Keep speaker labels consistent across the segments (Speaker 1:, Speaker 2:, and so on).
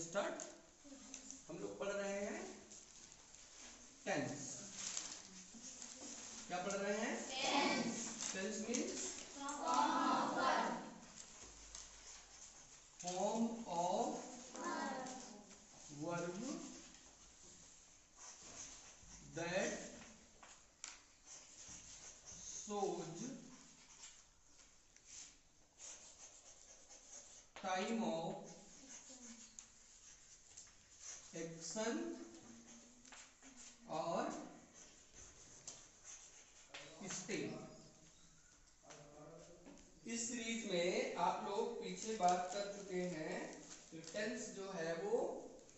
Speaker 1: Start. हम लोग पढ़ रहे हैं टेंस। क्या पढ़ रहे हैं? Tense means form of verb that shows time of action और स्टेट। इस सीरीज में आप लोग पीछे बात कर चुके हैं कि टेंस जो है वो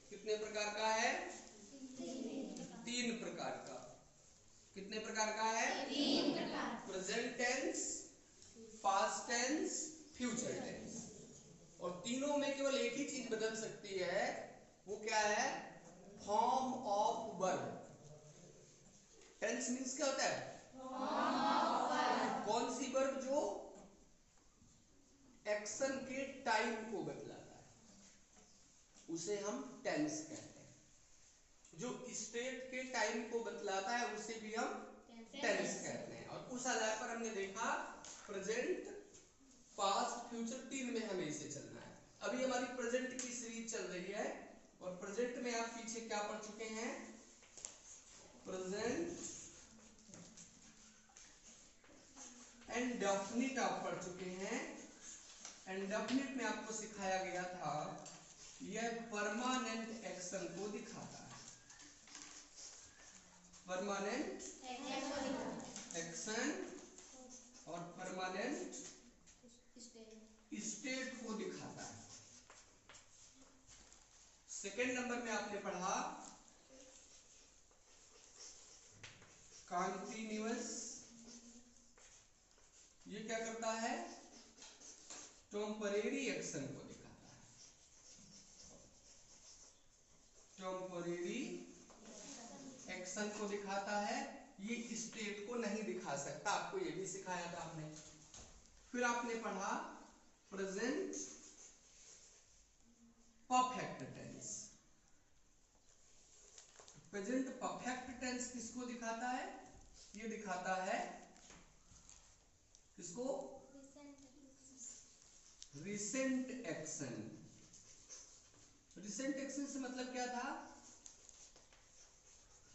Speaker 1: कितने प्रकार का है? 3 प्रकार का। कितने प्रकार का है? 3 प्रकार। Present tense, past tense, future tense. और तीनों में केवल एक ही चीज बदल सकती है, वो क्या है? Form of verb. Tense means क्या होता है? Form of verb. कौन सी वर्ब? जो एक्शन के टाइम को बतलाता है उसे हम टेंस कहते हैं। जो स्टेट के टाइम को बतलाता है उसे भी हम टेंस कहते हैं। और उस आधार पर हमने देखा प्रेजेंट, पास्ट, फ्यूचर, 3 में हमें इसे चलना है। अभी हमारी प्रेजेंट की सीरीज चल रही है और प्रेजेंट में आप पीछे क्या पढ़ चुके हैं? प्रेजेंट एंड डेफिनिट आप पढ़ चुके हैं। एंड डेफिनिट में आपको सिखाया गया था यह परमानेंट एक्शन को दिखाता है। परमानेंट एक्शन और परमानेंट स्टेट को दिखाता है। सेकेंड नंबर में आपने पढ़ा कॉन्टिन्यूअस। ये क्या करता है? टेम्परेरी एक्शन को दिखाता है। टेम्परेरी एक्शन को दिखाता है, ये स्टेट को नहीं दिखा सकता। आपको ये भी सिखाया था हमने। फिर आपने पढ़ा present perfect tense. Present perfect tense किसको दिखाता है? ये दिखाता है किसको? Recent action. रिसेंट एक्शन से मतलब क्या था?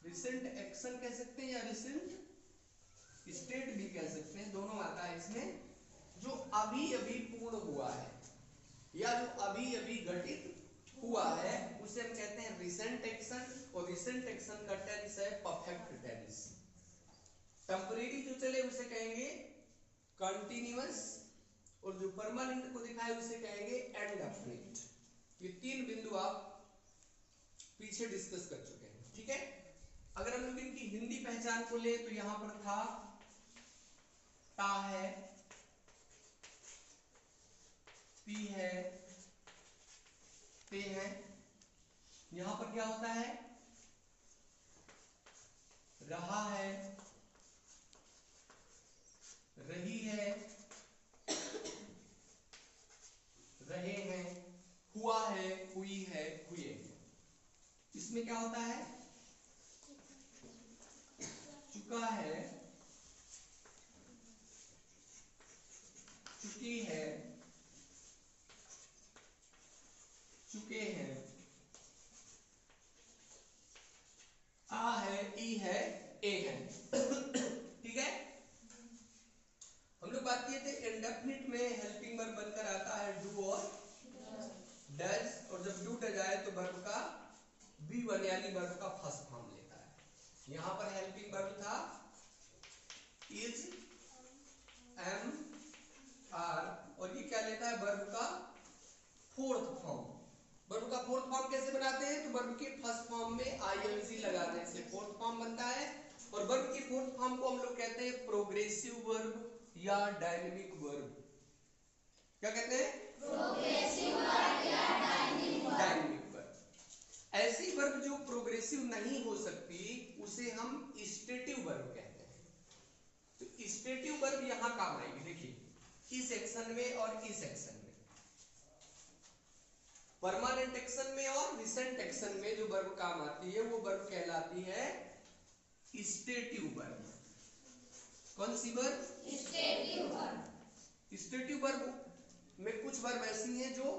Speaker 1: रिसेंट एक्शन कह सकते हैं या रिसेंट स्टेट भी कह सकते हैं, दोनों आता है इसमें। जो अभी अभी पूर्ण हुआ है या जो अभी अभी घटित हुआ है उसे हम कहते हैं रिसेंट एक्शन। और रिसेंट एक्शन का टेंस है परफेक्ट टेंस। टेम्परेरी जो चले उसे कहेंगे कंटिन्यूअस, और जो परमानेंट को दिखाए उसे कहेंगे इंडेफिनिट। ये 3 बिंदु आप पीछे डिस्कस कर चुके हैं, ठीक है। अगर हम लोग इनकी हिंदी पहचान को ले तो यहां पर था ता है, पी है, पे है। यहां पर क्या होता है? रहा है, रही है, रहे हैं, हुआ है, हुई है, हुए हैं। इसमें क्या होता है? चुका है, चुकी है, चुके हैं, आ है, ई है, ए है। ठीक है। हम लोग बात किए थे इंडेफिनिट में हेल्पिंग वर्ब बनकर आता है डू और डज, और जब डू डज आए तो वर्ब का V1 यानी वर्ब का फर्स्ट फॉर्म लेता है। यहां पर हेल्पिंग वर्ब था इज, एम, आर, और ये क्या लेता है? वर्ब का फोर्थ फॉर्म। वर्ब का फोर्थ फॉर्म कैसे बनाते हैं? तो वर्ब के फर्स्ट फॉर्म में आईएनजी लगाने से फोर्थ फॉर्म बनता है। और वर्ब के फोर्थ फॉर्म को हम लोग कहते हैं प्रोग्रेसिव वर्ब या डायनेमिक वर्ब। क्या कहते हैं? प्रोग्रेसिव वर्ब या डायनेमिक वर्ब। ऐसी वर्ब जो प्रोग्रेसिव नहीं हो सकती उसे हम स्टेटिव वर्ब कहते हैं। तो स्टेटिव वर्ब यहां काम आएगी। देखिए इस सेक्शन में और इस सेक्शन में परमानेंट एक्शन में और रिसेंट एक्शन में जो वर्ब काम आती है वो वर्ब कहलाती है स्टेटिव वर्ब। कौन सी verb?
Speaker 2: Stative verb.
Speaker 1: Stative verb में कुछ वर्ब ऐसी हैं जो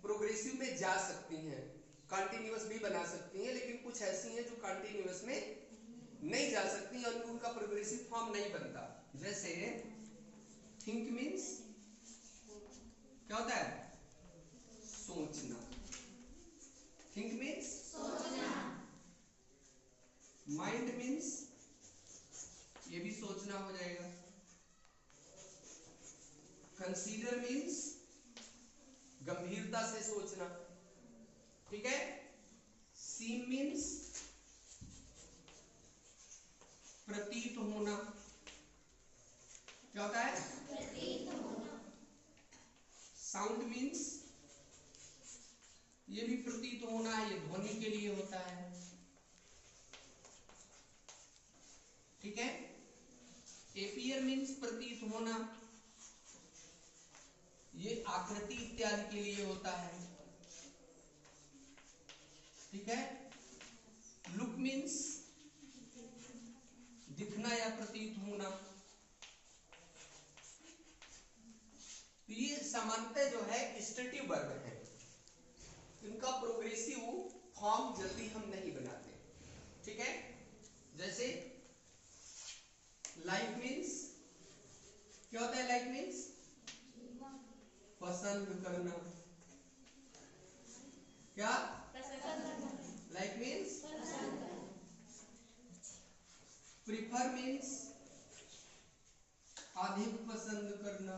Speaker 1: प्रोग्रेसिव में जा सकती हैं, कंटिन्यूअस भी बना सकती हैं, लेकिन कुछ ऐसी हैं जो कंटिन्यूअस में नहीं जा सकती और उनका प्रोग्रेसिव फॉर्म नहीं बनता। जैसे थिंक मीन्स क्या होता है? सोचना। थिंक मीन्स
Speaker 2: सोचना।
Speaker 1: माइंड मीन्स ये भी सोचना हो जाएगा। कंसीडर मीन्स गंभीरता से सोचना, ठीक है। सीम मीन्स प्रतीत होना। क्या होता है?
Speaker 2: प्रतीत होना।
Speaker 1: साउंड मीन्स ये भी प्रतीत होना है, ये ध्वनि के लिए होता है, ठीक है। एपियर मीन्स प्रतीत होना, ये आकृति इत्यादि के लिए होता है, ठीक है। लुक मीन्स दिखना या प्रतीत होना। तो ये सामान्यतः जो है स्टेटिव वर्ब है, इनका प्रोग्रेसिव फॉर्म जल्दी हम नहीं बनाते, ठीक है। जैसे लाइक मीन्स क्या होता है? लाइक मीन्स पसंद करना। क्या? लाइक मीन्स प्रिफर मीन्स अधिक पसंद करना,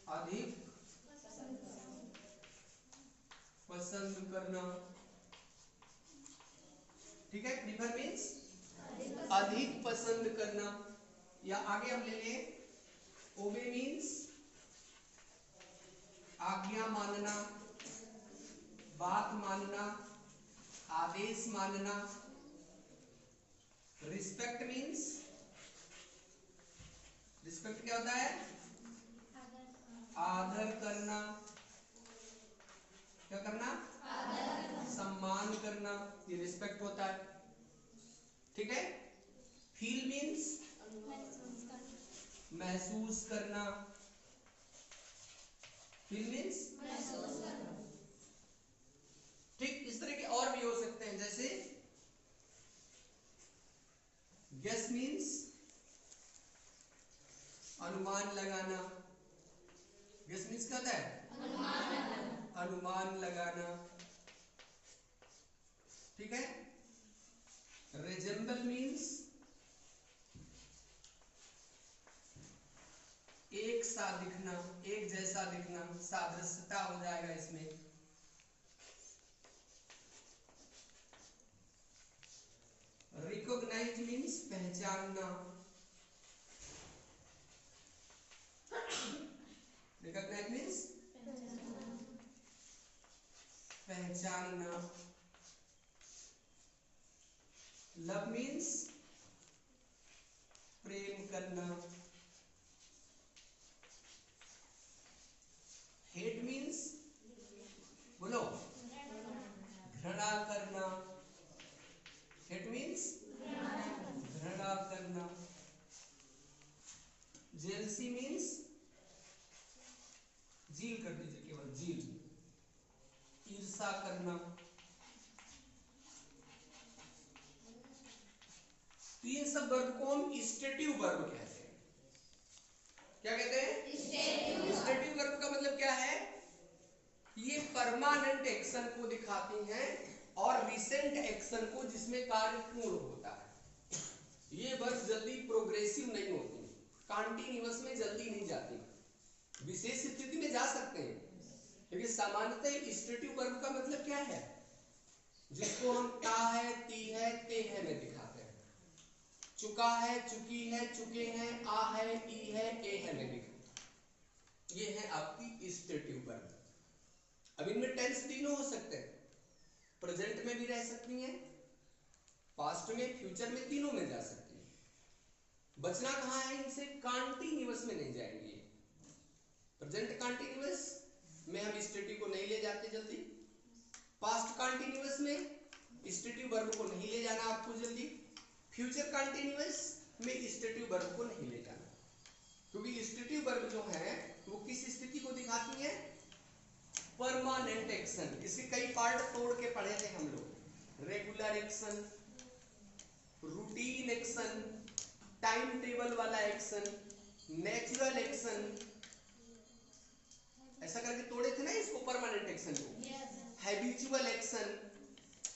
Speaker 1: अधिक पसंद करना, ठीक है। प्रिफर मीन्स अधिक पसंद करना। या आगे हम ले लें, ओबे मीन्स आज्ञा मानना, बात मानना, आदेश मानना। रिस्पेक्ट मीन्स, रिस्पेक्ट क्या होता है? आदर करना। क्या करना? सम्मान करना, ये रिस्पेक्ट होता है, ठीक है। फील मीन्स महसूस करना। फील मीन्स
Speaker 2: महसूस करना।
Speaker 1: ठीक, इस तरह के और भी हो सकते हैं। जैसे गेस मीन्स अनुमान लगाना। गेस मीन्स क्या होता है?
Speaker 2: अनुमान लगाना।
Speaker 1: अनुमान लगाना, ठीक है। रिजेंबल मीन्स एक सा दिखना, एक जैसा दिखना, सादृश्यता हो जाएगा इसमें। रिकॉग्नाइज मीन्स पहचानना। रिकॉग्नाइज मीन्स पहचानना। लव मीन्स प्रेम करना। हेट मीन्स बोलो घृणा करना। हेट मीन्स घृणा करना। जेलसी मीन्स जील कर दीजिए, केवल जील, ईर्षा करना। तो ये सब वर्ब को हम स्टेटिव वर्ब कहते हैं। क्या कहते हैं? स्टेटिव वर्ब का मतलब क्या है? ये परमानेंट एक्शन को दिखाती हैं और रिसेंट एक्शन को, जिसमें कार्य पूर्ण होता है। ये वर्ब जल्दी प्रोग्रेसिव नहीं होती, कंटिन्यूअस में जल्दी नहीं जाती, विशेष स्थिति में जा सकते हैं, लेकिन सामान्यतः स्टेटिव वर्ब का मतलब क्या है? जिसको हम ता है, ती है, ते है में दिखाते हैं। चुका है, चुकी है, चुके हैं, आ है, ई है, ए है में दिखाते हैं। ये है आपकी स्टेटिव वर्ब। अब इनमें टेंस तीनों हो सकते हैं, प्रेजेंट में भी रह सकती हैं, पास्ट में, फ्यूचर में, तीनों में जा सकती हैं। बचना कहाँ है इनसे? कंटिन्यूअस में नहीं जाएंगे। प्रेजेंट कंटिन्यूअस, में हम स्टेटिव को नहीं ले जाते जल्दी, पास्ट कंटिन्यूअस में स्टेटिव वर्ब को नहीं ले जाना आपको जल्दी, फ्यूचर कंटिन्यूअस में स्टेटिव वर्ब को नहीं ले जाना, क्योंकि स्टेटिव वर्ब जो है वो किस स्थिति को दिखाती है, परमानेंट एक्शन। इसके कई पार्ट तोड़ के पढ़े थे हम लोग, regular action, routine action, time table वाला एक्शन, नेचुरल एक्शन, ऐसा करके तोड़े थे ना इसको, परमानेंट एक्शन को, हैबिचुअल एक्शन।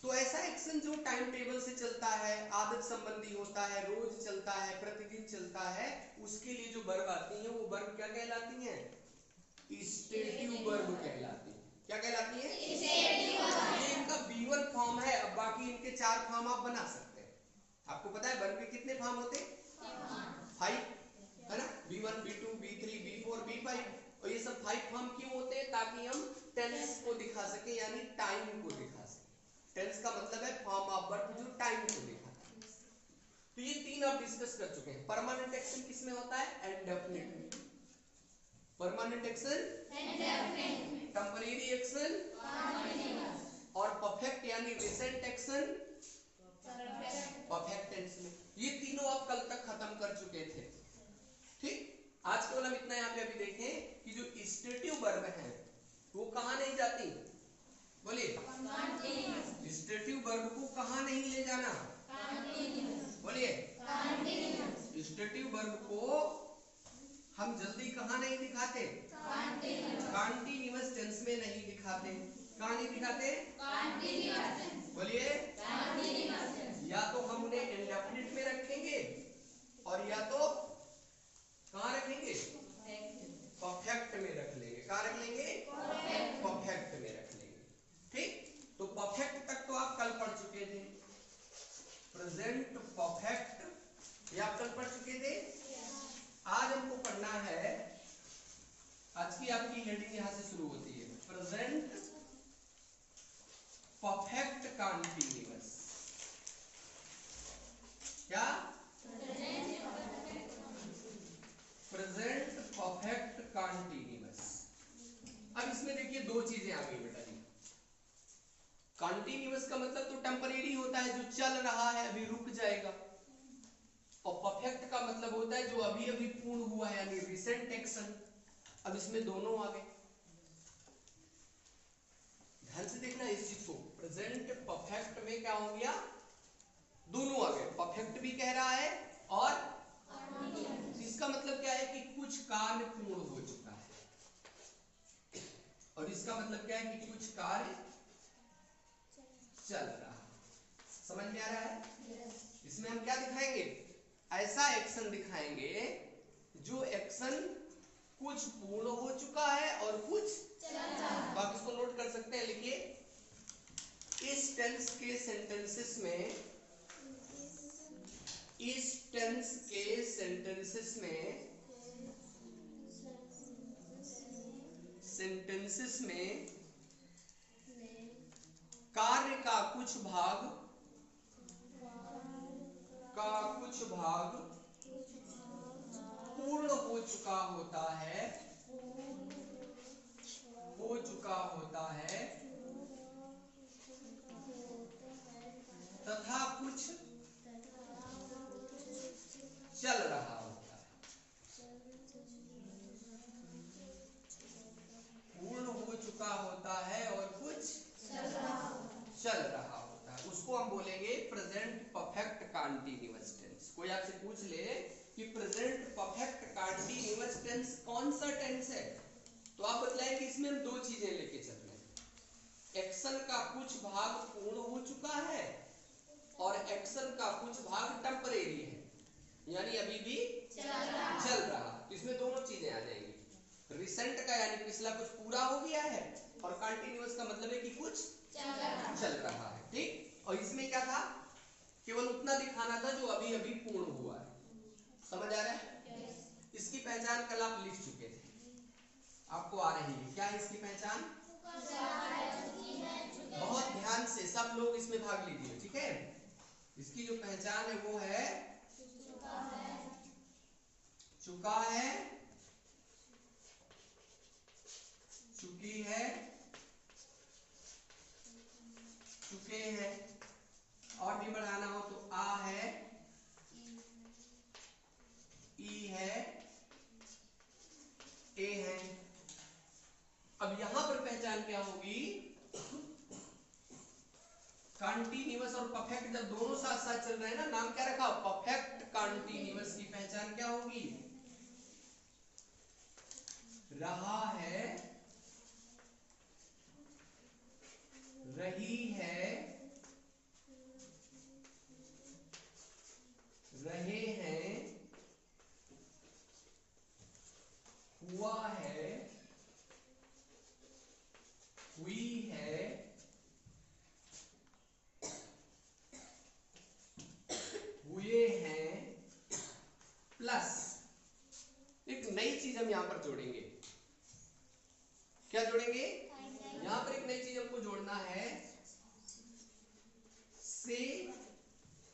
Speaker 1: तो ऐसा एक्शन जो टाइम टेबल से चलता है, आदत संबंधी होता है, रोज चलता है, प्रतिदिन चलता है, उसके लिए जो वर्ब आती है वो वर्ब क्या कहलाती हैं, स्टेटिव वर्ब कहलाती है। क्या कहलाती है, ये इनका B1 फॉर्म है। अब बाकी इनके 4 फॉर्म आप बना सकते हैं। आपको पता है वर्ब के कितने फॉर्म होते हैं, 5 है ना, B1 B2 B3 B4 B5। और ये सब 5 फॉर्म क्यों होते हैं, ताकि हम टेंस को दिखा सके, यानी टाइम को दिखा सके। टेंस का मतलब है फॉर्म ऑफ वर्ब जो टाइम को दिखाता है। तो ये 3 आप डिस्कस कर चुके हैं। परमानेंट एक्शन किसमें होता है, इंडेफिनिट में। Permanent action indefinite, temporary action और परफेक्ट यानी रिसेंट एक्शन परफेक्ट टेंस में। ये तीनों आप कल तक खत्म कर चुके थे। ठीक, आज केवल हम इतना यहाँ पे अभी देखें कि जो स्टेटिव वर्ब है वो कहाँ नहीं जाती, बोलिए, स्टेटिव वर्ब को कहाँ नहीं ले जाना, बोलिए, स्टेटिव वर्ब को हम जल्दी कहाँ नहीं दिखाते, कंटीन्यूअस टेंस में नहीं दिखाते। कहाँ नहीं दिखाते, बोलिए, या तो हम उन्हें इंडेफिनिट में रखेंगे और या तो कहाँ रखेंगे, परफेक्ट में रख लेंगे। कहाँ रख लेंगे, परफेक्ट में रख लेंगे। ठीक, तो परफेक्ट तक तो आप कल पढ़ चुके थे, प्रेजेंट परफेक्ट ये आप कल पढ़ चुके थे। आज हमको पढ़ना है, आज की आपकी हेडिंग यहां से शुरू होती है, प्रेजेंट परफेक्ट कंटीन्यूअस। क्या, प्रेजेंट परफेक्ट कंटीन्यूअस। अब इसमें देखिए 2 चीजें आ गई बेटा जी। कंटीन्यूअस का मतलब तो टेम्परेरी होता है, जो चल रहा है, अभी रुक जाएगा। और परफेक्ट का मतलब होता है जो अभी अभी पूर्ण हुआ है, यानी रिसेंट एक्शन। अब इसमें दोनों आ गए, ध्यान से देखना इस चीज को। प्रेजेंट परफेक्ट में क्या हो गया, दोनों आ गए, परफेक्ट भी कह रहा है और इसका मतलब क्या है कि कुछ कार्य पूर्ण हो चुका है, और इसका मतलब क्या है कि कुछ कार्य चल रहा है। समझ में आ रहा है? इसमें हम क्या दिखाएंगे, ऐसा एक्शन दिखाएंगे जो एक्शन कुछ पूर्ण हो चुका है और कुछ चल रहा है। तो आप इसको नोट कर सकते हैं, लिखिए, इस टेंस के सेंटेंसेस में, इस टेंस के सेंटेंसेस में, सेंटेंसेस में कार्य का कुछ भाग पूर्ण हो चुका होता है, तथा कुछ चल रहा होता है। पूर्ण हो चुका होता है और कुछ चल रहा होता है, उसको हम बोलेंगे प्रेजेंट परफेक्ट कंटीन्यूअस टेंस। कोई आपसे पूछ ले कि प्रेजेंट परफेक्ट कंटीन्यूअस टेंस कौन सा टेंस है, तो आप बतलाएं कि इसमें हम 2 चीजें लेके चल रहे हैं, एक्शन का कुछ भाग पूर्ण हो चुका है और एक्शन का कुछ भाग टेम्परेरी है, यानी अभी भी चल रहा। तो इसमें दोनों चीजें आ जाएंगी, रिसेंट का यानी पिछला कुछ पूरा हो गया है, और कंटीन्यूअस का मतलब है कि कुछ चल रहा है। ठीक, और इसमें क्या था, केवल उतना दिखाना था जो अभी अभी पूर्ण हुआ है। समझ आ रहा है? इसकी पहचान कल आप लिख चुके थे, आपको आ रही है। क्या है इसकी पहचान, बहुत ध्यान से सब लोग इसमें भाग लीजिए, ठीक है। इसकी जो पहचान है वो है चुका है, चुकी है, चुके हैं। और भी बढ़ाना हो तो आ है, ई है, ए है। अब यहां पर पहचान क्या होगी? कॉन्टिन्यूअस और परफेक्ट जब दोनों साथ साथ चल रहे हैं ना, नाम क्या रखा? परफेक्ट कॉन्टिन्यूअस की पहचान क्या होगी? रहा है, रही है, रहे हैं, हुआ है, हुई है, हुए हैं, प्लस एक नई चीज हम यहां पर जोड़ेंगे। क्या जोड़ेंगे? यहां पर एक नई चीज हमको जोड़ना है, से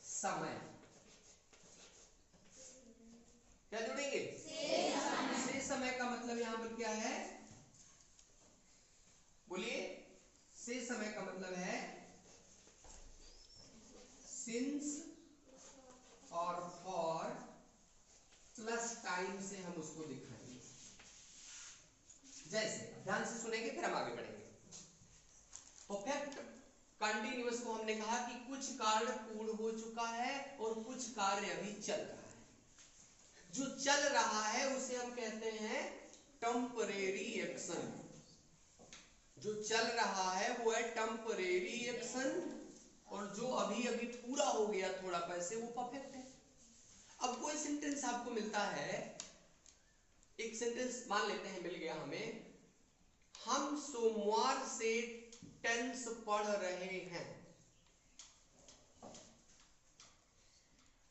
Speaker 1: समय। क्या जोड़ेंगे? से समय का मतलब यहां पर क्या है? बोलिए। से समय का मतलब है सिंस और फॉर प्लस टाइम से हम उसको दिखाएंगे। जैसे ध्यान से सुनेंगे फिर हम आगे बढ़ेंगे। परफेक्ट कंटिन्यूअस को हमने कहा कि कुछ कार्य पूर्ण हो चुका है और कुछ कार्य अभी चल रहा है। जो चल रहा है उसे हम कहते हैं टेम्परेरी एक्शन। जो चल रहा है वो है टेम्परेरी एक्शन, और जो अभी अभी पूरा हो गया थोड़ा पैसे, वो परफेक्ट है। अब कोई सेंटेंस आपको मिलता है, एक सेंटेंस मान लेते हैं मिल गया हमें, हम सोमवार से टेंस पढ़ रहे हैं।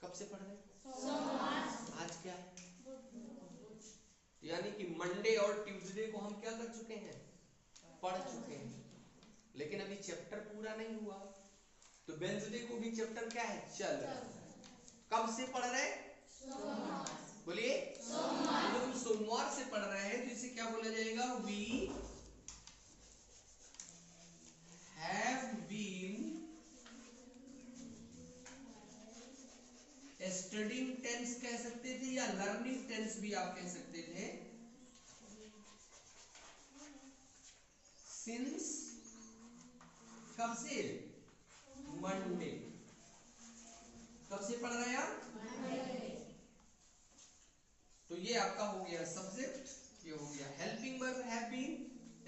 Speaker 1: कब से पढ़ रहे हैं? सोमवार। आज क्या है? यानी कि मंडे और ट्यूसडे को हम क्या कर चुके हैं? पढ़ चुके हैं। लेकिन अभी चैप्टर पूरा नहीं हुआ, तो वेडनेसडे को भी चैप्टर क्या है? चल रहा है। कब से पढ़ रहे हैं? सोमवार। बोलिए सोमवार। जब हम सोमवार से पढ़ रहे हैं तो इसे क्या बोला जाएगा? We have been studying tense कह सकते थे, या लर्निंग टेंस भी आप कह सकते थे, सिंस कब से? मंडे। कब से पढ़ रहे हैं आप? तो ये आपका हो गया सब्जेक्ट, ये हो गया helping verb have been,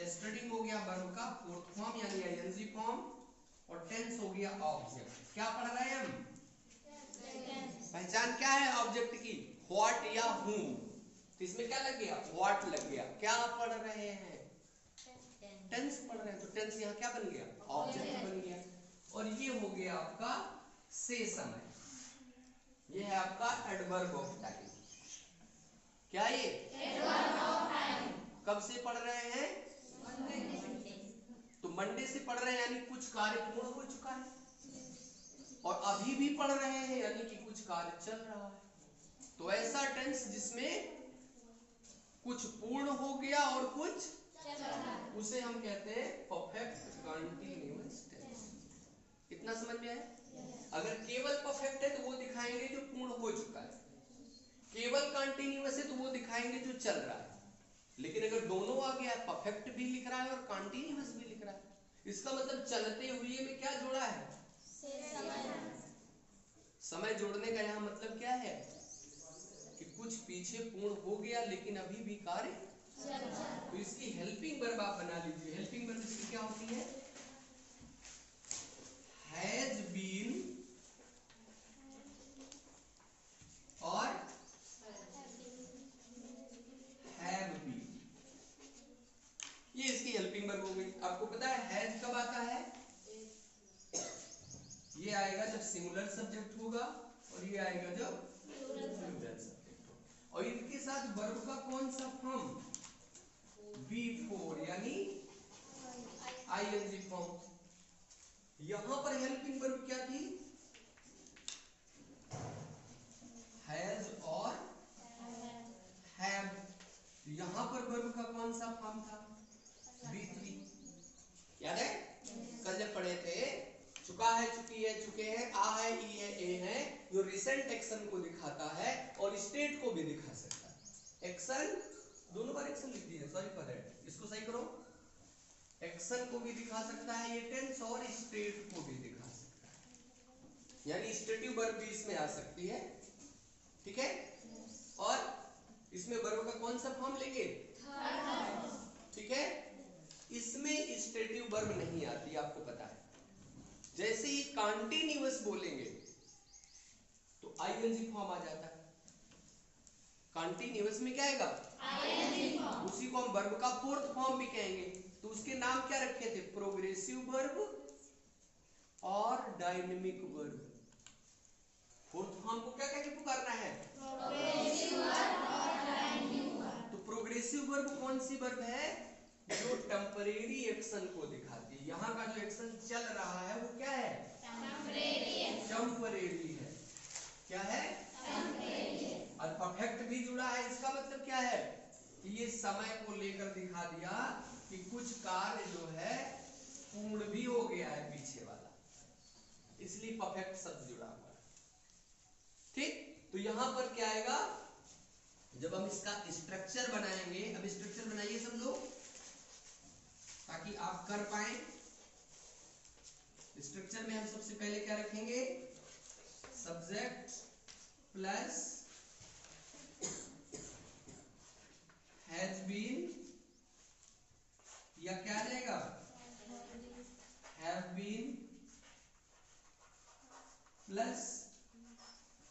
Speaker 1: studying हो गया वर्ब का फोर्थ फॉर्म यानी आईएनजी फॉर्म, और टेंस हो गया ऑब्जेक्ट। क्या पढ़ रहे हैं हम? पहचान क्या है ऑब्जेक्ट की? व्हाट या whom। तो इसमें क्या लग गया? व्हाट लग गया। क्या पढ़ रहे हैं? टेंस पढ़ रहे हैं, तो टेंस यहाँ क्या बन गया? ऑब्जेक्ट बन गया। और ये हो गया आपका से समय। ये है आपका एडवर्ब ऑफ टाइम। क्या ये? Adverb of time. कब से पढ़ रहे हैं? तो मंडे से पढ़ रहे हैं यानी कुछ कार्य पूर्ण हो चुका है, और अभी भी पढ़ रहे हैं यानी कि कुछ कार्य चल रहा है। तो ऐसा टेंस जिसमें कुछ पूर्ण हो गया और कुछ चल रहा है, उसे हम कहते हैं परफेक्ट कंटीन्यूअस टेंस। इतना समझ में आया? अगर केवल परफेक्ट है तो वो दिखाएंगे जो पूर्ण हो चुका है, केवल कंटीन्यूअस है तो वो दिखाएंगे जो चल रहा है। लेकिन अगर दोनों आ गया, परफेक्ट भी लिख रहा है और कंटीन्यूअस भी लिख रहा है, इसका मतलब चलते हुए में क्या जोड़ा है? समय जोड़ने का यहाँ मतलब क्या है? कि कुछ पीछे पूर्ण हो गया लेकिन अभी भी कार्य, तो इसकी हेल्पिंग वर्ब आप बना लीजिए। हेल्पिंग वर्ब इसकी क्या होती है? हैज बीन और हैव बीन, ये इसकी हेल्पिंग वर्ब हो गई। आपको पता है हैज कब आता है? ये आएगा जब सिंगुलर सब्जेक्ट होगा, और ये आएगा जब प्लूरल सब्जेक्ट होगा। और इनके साथ वर्ब का कौन सा फॉर्म? V4 यानी आईएनजी फॉर्म। यहां पर हेल्पिंग वर्ब क्या थी? हैज और हैव। यहां पर वर्ब का कौन सा फॉर्म था? V चुका है, चुकी है, चुके हैं, आ है, ई है, ए है, जो रिसेंट एक्शन को दिखाता है और स्टेट को भी दिखा सकता है। एक्शन, दोनों बार एक्शन लिख दिए, सॉरी फॉर दैट, इसको सही करो। एक्शन को भी दिखा सकता है ये टेंस और स्टेट को भी दिखा सकता है, यानी स्टेटिव वर्ब भी इसमें आ सकती है। ठीक है, और इसमें वर्ब का कौन सा फॉर्म लेंगे? ठीक है, इसमें स्टेटिव वर्ब नहीं आती, आपको पता है। जैसे ही कंटीन्यूअस बोलेंगे तो आईएनजी फॉर्म आ जाता है। कंटीन्यूअस में क्या आएगा? ING form. उसी को हम वर्ब का फोर्थ फॉर्म भी कहेंगे। तो उसके नाम क्या रखे थे? प्रोग्रेसिव वर्ब और डायनेमिक वर्ब। फोर्थ फॉर्म को क्या कह के पुकारना है? प्रोग्रेसिव वर्ब और डायनेमिक वर्ब। तो प्रोग्रेसिव वर्ब कौन सी वर्ब है? जो टेम्परेरी एक्शन को दिखाती है। यहाँ का जो एक्शन चल रहा है वो क्या है? टेम्परेरी है। क्या है? टेम्परेरी है। और परफेक्ट भी जुड़ा है, इसका मतलब क्या है कि ये समय को लेकर दिखा दिया कि कुछ कार्य जो है पूर्ण भी हो गया है पीछे वाला, इसलिए परफेक्ट शब्द जुड़ा हुआ है। ठीक, तो यहां पर क्या आएगा? जब हम इसका स्ट्रक्चर बनाएंगे, अब स्ट्रक्चर बनाइए सब लोग ताकि आप कर पाए। स्ट्रक्चर में हम सबसे पहले क्या रखेंगे? सब्जेक्ट प्लस हैज बीन, या क्या रहेगा? हैव बीन प्लस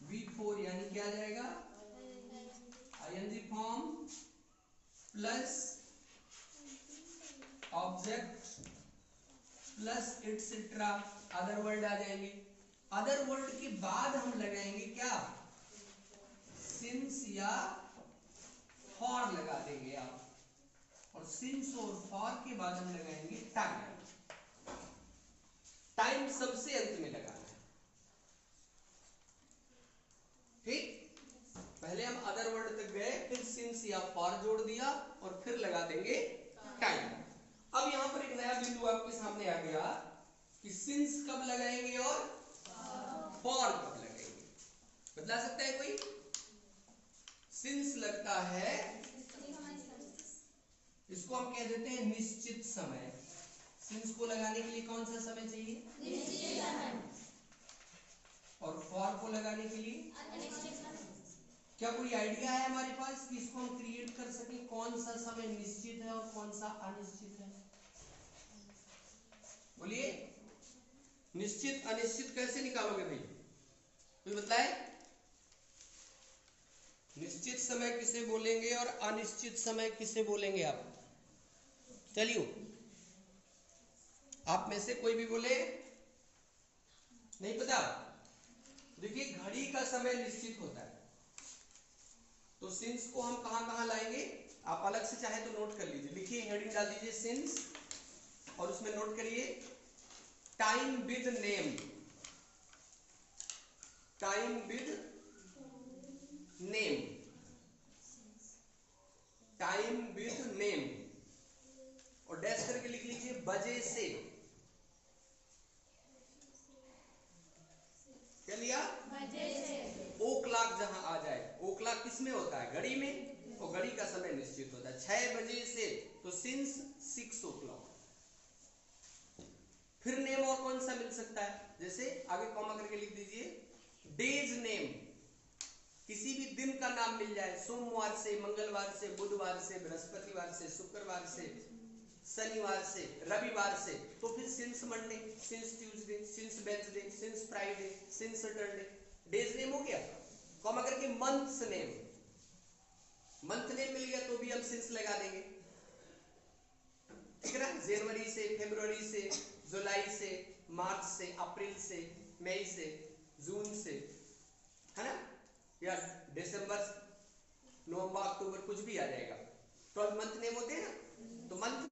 Speaker 1: बिफोर, यानी क्या जाएगा? ING form plus object plus etcetera, other word आ जाएंगे। अदर वर्ड के बाद हम लगाएंगे क्या? सिंस या फॉर लगा देंगे आप, और सिंस और फॉर के बाद हम लगाएंगे टाइम। टाइम सबसे अंत में लगाना है। ठीक, पहले हम अदर वर्ड तक गए, फिर सिंस या फॉर जोड़ दिया और फिर लगा देंगे टाइम। अब यहां पर एक नया बिंदु आपके सामने आ गया कि सिंस कब लगाएंगे और फॉर कब लगाएंगे। बदला सकता है कोई? सिंस लगता है, इसको हम कह देते हैं निश्चित समय। सिंस को लगाने के लिए कौन सा समय चाहिए? निश्चित समय। और फॉर को लगाने के लिए अनिश्चित समय। क्या कोई आइडिया है हमारे पास कि इसको हम क्रिएट कर सके? कौन सा समय निश्चित है और कौन सा अनिश्चित है? बोलिए, निश्चित अनिश्चित कैसे निकालोगे भाई? कोई बताए? निश्चित समय किसे बोलेंगे और अनिश्चित समय किसे बोलेंगे आप? चलिए, आप में से कोई भी बोले। नहीं पता? देखिए, घड़ी का समय निश्चित होता है, तो सिंस को हम कहां कहां लाएंगे? आप अलग से चाहे तो नोट कर लीजिए। लिखिए, हेडिंग डाल दीजिए सिंस, और उसमें नोट करिए time with name. Time with name, time with name, और डैश करके लिख लीजिए बजे से। क्या लिया? बजे से। ओ क्लॉक जहां आ जाए, ओ क्लॉक किसमें होता है? घड़ी में, और घड़ी का समय निश्चित होता है 6 बजे से, तो सिंस 6 o'clock। फिर नेम और कौन सा मिल सकता है? जैसे आगे कॉमा करके लिख दीजिए डेज नेम, किसी भी दिन का नाम मिल जाए, सोमवार से, मंगलवार से, बुधवार से, बृहस्पतिवार से, शुक्रवार से, शनिवार से, रविवार से, तो फिर since Monday, since Tuesday, since Wednesday, since Friday, since Saturday, days name हो गया। कॉमा करके मंथ्स नेम, मंथ नेम मिल गया तो भी हम सिंस लगा देंगे। ठीक है ना? जनवरी से, फरवरी से, जुलाई से, मार्च से, अप्रैल से, मई से, जून से, है ना? या दिसंबर, नवंबर, अक्टूबर, कुछ भी आ जाएगा। 12 मंथ नेम होते हैं ना, तो मंथ